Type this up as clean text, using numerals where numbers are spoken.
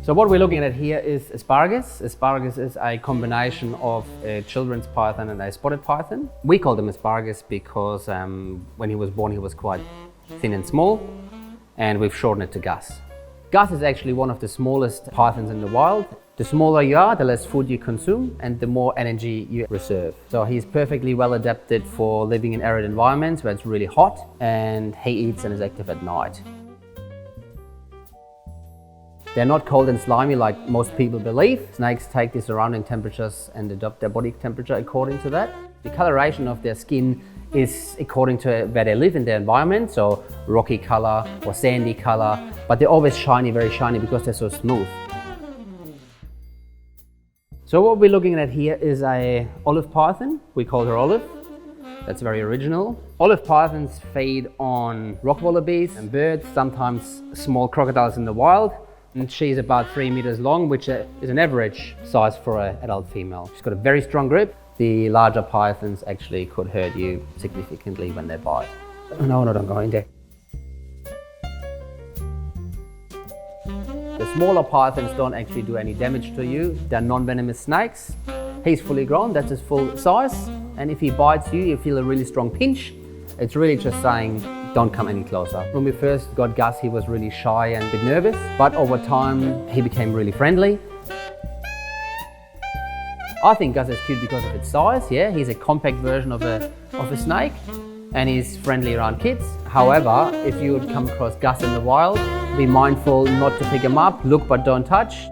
So what we're looking at here is asparagus. Asparagus is a combination of a children's python and a spotted python. We call them asparagus because when he was born he was quite thin and small, and we've shortened it to Gus. Gus is actually one of the smallest pythons in the wild. The smaller you are, the less food you consume and the more energy you reserve. So he's perfectly well adapted for living in arid environments where it's really hot, and he eats and is active at night. They're not cold and slimy like most people believe. Snakes take the surrounding temperatures and adopt their body temperature according to that. The coloration of their skin is according to where they live in their environment, so rocky color or sandy color, but they're always shiny, very shiny because they're so smooth. So what we're looking at here is a olive python. We call her Olive. That's very original. Olive pythons feed on rock wallabies and birds, sometimes small crocodiles in the wild. And she's about 3 meters long, which is an average size for an adult female. She's got a very strong grip. The larger pythons actually could hurt you significantly when they bite. No, don't go in there. The smaller pythons don't actually do any damage to you. They're non-venomous snakes. He's fully grown, that's his full size. And if he bites you, you feel a really strong pinch. It's really just saying, don't come any closer. When we first got Gus, he was really shy and a bit nervous, but over time, he became really friendly. I think Gus is cute because of its size, yeah. He's a compact version of a snake, and he's friendly around kids. However, if you would come across Gus in the wild, be mindful not to pick him up, look but don't touch.